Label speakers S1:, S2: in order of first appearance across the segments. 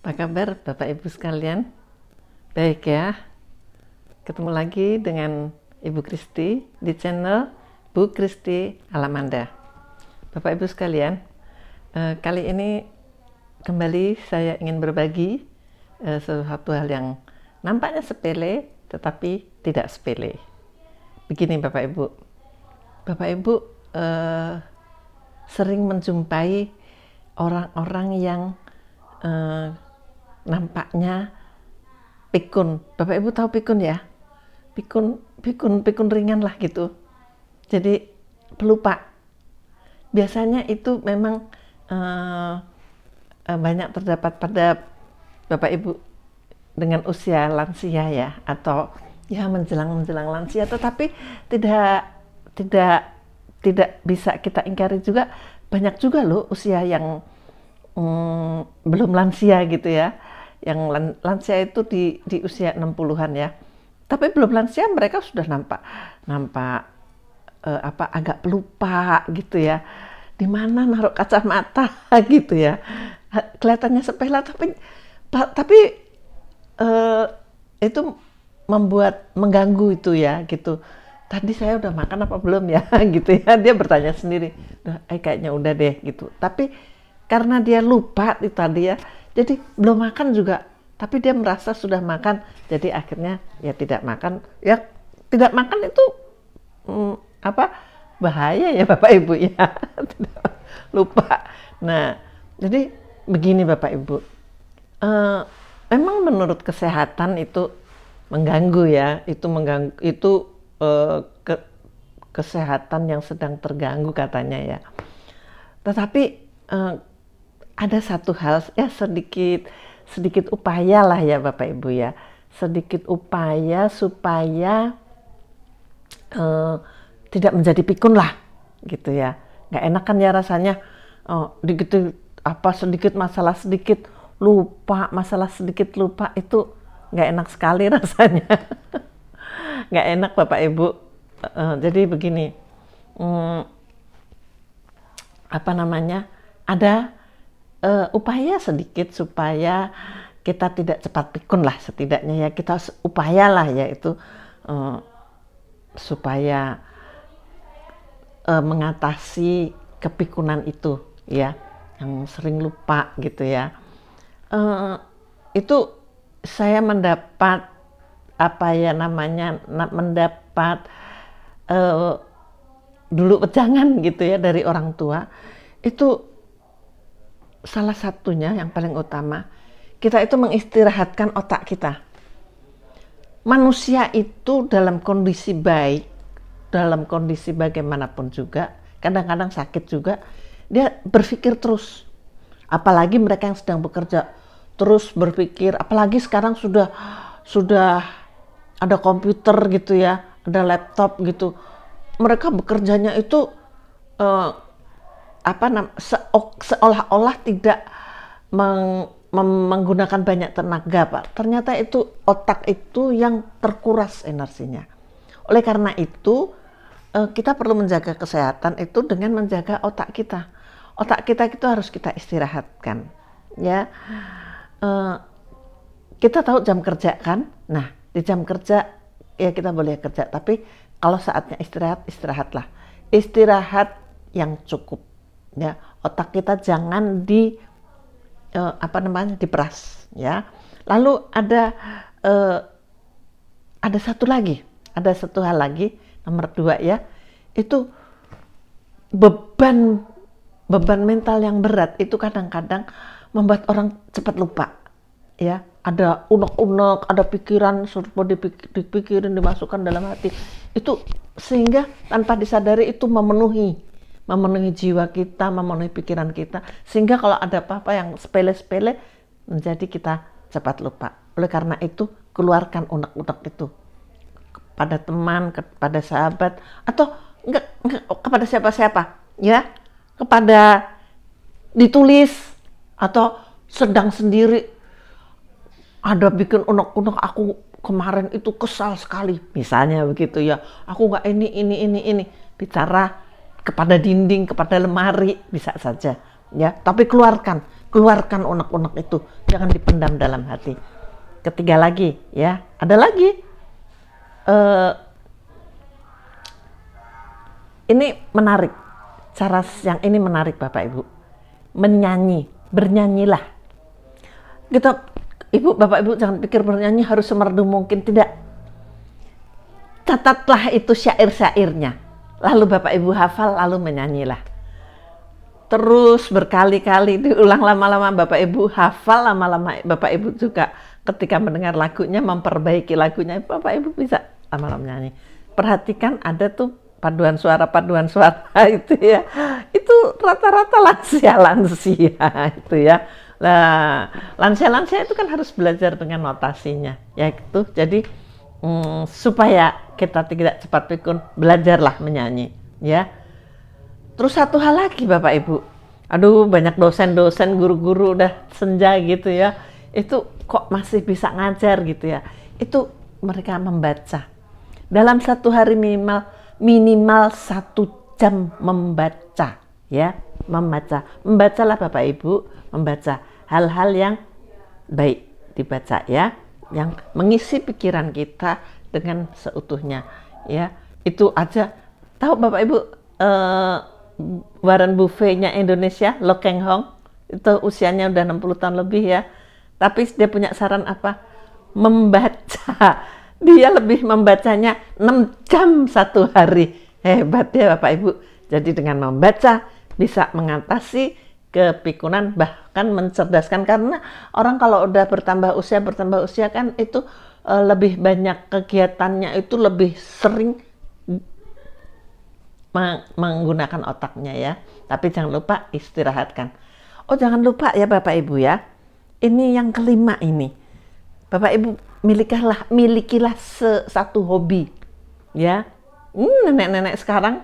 S1: Apa kabar Bapak Ibu sekalian? Baik ya, ketemu lagi dengan Ibu Kristi di channel Bu Kristi Alamanda. Bapak Ibu sekalian, kali ini kembali saya ingin berbagi sesuatu hal yang nampaknya sepele tetapi tidak sepele. Begini Bapak Ibu, sering menjumpai orang-orang yang nampaknya pikun. Bapak Ibu tahu pikun ya? Pikun ringan lah gitu. Jadi pelupa. Biasanya itu memang banyak terdapat pada Bapak Ibu dengan usia lansia ya, atau ya menjelang lansia, tetapi tidak bisa kita ingkari juga, banyak juga loh usia yang belum lansia gitu ya. Yang lansia itu di usia 60-an ya. Tapi belum lansia mereka sudah nampak agak pelupa gitu ya. Di mana naruh kacamata gitu ya. Kelihatannya sepele tapi itu mengganggu itu ya gitu. Tadi saya udah makan apa belum ya gitu ya. Dia bertanya sendiri. Kayaknya udah deh gitu. Tapi karena dia lupa itu tadi ya, jadi belum makan juga, tapi dia merasa sudah makan, jadi akhirnya ya tidak makan. Ya tidak makan itu bahaya ya Bapak Ibu ya. Lupa. Nah, jadi begini Bapak Ibu, memang menurut kesehatan itu mengganggu ya, itu kesehatan yang sedang terganggu katanya ya. Tetapi ada satu hal ya, sedikit upaya lah ya Bapak Ibu ya, sedikit upaya supaya tidak menjadi pikun lah gitu ya. Nggak enak kan ya rasanya, sedikit masalah sedikit lupa, itu nggak enak sekali rasanya. Nggak enak Bapak Ibu. Jadi begini, ada upaya sedikit supaya kita tidak cepat pikun lah, setidaknya ya kita upayalah yaitu supaya mengatasi kepikunan itu ya, yang sering lupa gitu ya. Itu saya mendapat dulu wejangan gitu ya dari orang tua. Itu salah satunya yang paling utama, kita itu mengistirahatkan otak kita. Manusia itu dalam kondisi baik, dalam kondisi bagaimanapun juga, kadang-kadang sakit juga, dia berpikir terus. Apalagi mereka yang sedang bekerja, terus berpikir, apalagi sekarang sudah ada komputer gitu ya, ada laptop gitu. Mereka bekerjanya itu seolah-olah tidak menggunakan banyak tenaga Pak. Ternyata itu otak itu yang terkuras energinya. Oleh karena itu kita perlu menjaga kesehatan itu dengan menjaga otak kita. Otak kita itu harus kita istirahatkan ya. Kita tahu jam kerja kan. Nah di jam kerja ya kita boleh kerja, tapi kalau saatnya istirahatlah. Istirahat yang cukup. Ya, otak kita jangan diperas ya. Lalu ada satu hal lagi, nomor 2 ya, itu beban mental yang berat itu kadang-kadang membuat orang cepat lupa ya. Ada unek-unek, ada pikiran serba dipikirin, dimasukkan dalam hati itu, sehingga tanpa disadari itu memenuhi jiwa kita, memenuhi pikiran kita, sehingga kalau ada apa-apa yang sepele-sepele menjadi kita cepat lupa. Oleh karena itu keluarkan unek-unek itu kepada teman, kepada sahabat, atau enggak kepada siapa-siapa ya, kepada ditulis, atau sedang sendiri ada bikin unek-unek, aku kemarin itu kesal sekali misalnya begitu ya, aku nggak ini, bicara kepada dinding, kepada lemari bisa saja ya, tapi keluarkan keluarkan unek-unek itu, jangan dipendam dalam hati. Ketiga lagi, ya, ada lagi. Ini menarik, cara yang ini menarik Bapak Ibu. Menyanyi, bernyanyilah. Ibu, Bapak Ibu jangan pikir bernyanyi harus semerdu mungkin, tidak. Catatlah itu syair-syairnya, lalu Bapak Ibu hafal, lalu menyanyilah. Terus berkali-kali diulang, lama-lama Bapak Ibu hafal, lama-lama Bapak Ibu juga ketika mendengar lagunya, memperbaiki lagunya, Bapak Ibu bisa lama-lama menyanyi. Perhatikan ada tuh paduan suara itu ya, itu rata-rata lansia itu ya. Nah, lansia itu kan harus belajar dengan notasinya, ya itu. Jadi supaya kita tidak cepat pikun, belajarlah menyanyi, ya. Terus satu hal lagi Bapak Ibu, aduh banyak dosen-dosen, guru-guru udah senja gitu ya, itu kok masih bisa ngajar gitu ya. Itu mereka membaca. Dalam satu hari minimal 1 jam membaca, ya, membacalah Bapak Ibu, membaca hal-hal yang baik dibaca ya, yang mengisi pikiran kita dengan seutuhnya, ya. Itu aja. Tahu Bapak Ibu Warren Buffett-nya Indonesia, Lo Keng Hong, itu usianya udah 60 tahun lebih ya, tapi dia punya saran apa? Membaca. Dia lebih membacanya 6 jam satu hari. Hebat ya Bapak Ibu. Jadi dengan membaca bisa mengatasi kepikunan, bahkan mencerdaskan. Karena orang kalau udah bertambah usia kan itu lebih banyak kegiatannya, itu lebih sering menggunakan otaknya ya. Tapi jangan lupa istirahatkan. Oh jangan lupa ya Bapak Ibu ya, ini yang kelima ini. Bapak Ibu milikilah satu hobi ya. Nenek-nenek sekarang,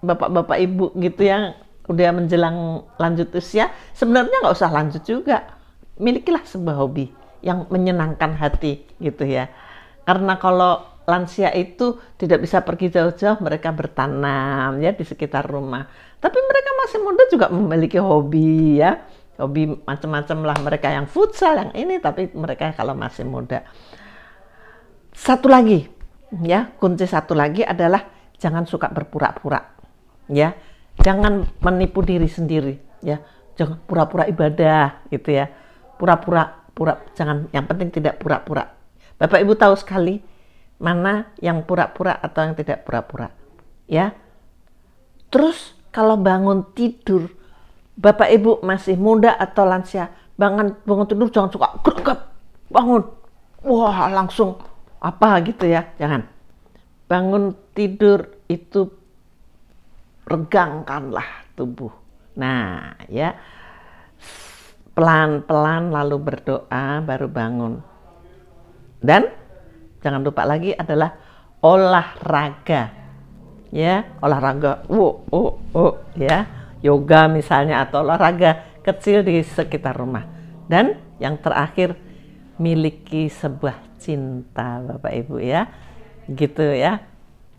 S1: bapak-bapak ibu gitu yang udah menjelang lanjut usia, sebenarnya nggak usah lanjut juga. Milikilah sebuah hobi yang menyenangkan hati gitu ya. Karena kalau lansia itu tidak bisa pergi jauh-jauh, mereka bertanam ya di sekitar rumah. Tapi mereka masih muda juga memiliki hobi ya. Hobi macam-macam lah, mereka yang futsal, yang ini, tapi mereka kalau masih muda. Satu lagi ya, kunci satu lagi adalah jangan suka berpura-pura ya. Jangan menipu diri sendiri ya. Jangan pura-pura ibadah gitu ya. Pura-pura jangan, yang penting tidak pura-pura. Bapak Ibu tahu sekali mana yang pura-pura atau yang tidak pura-pura ya. Terus kalau bangun tidur, Bapak Ibu masih muda atau lansia, bangun tidur jangan suka greget, bangun, wah langsung apa gitu ya, jangan. Bangun tidur itu regangkanlah tubuh. Nah ya, pelan-pelan lalu berdoa baru bangun. Dan jangan lupa lagi adalah olahraga, ya, olahraga, ya. Yoga misalnya atau olahraga kecil di sekitar rumah. Dan yang terakhir, miliki sebuah cinta Bapak Ibu ya. Gitu ya.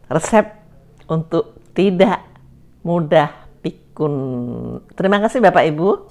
S1: Resep untuk tidak mudah pikun. Terima kasih Bapak Ibu.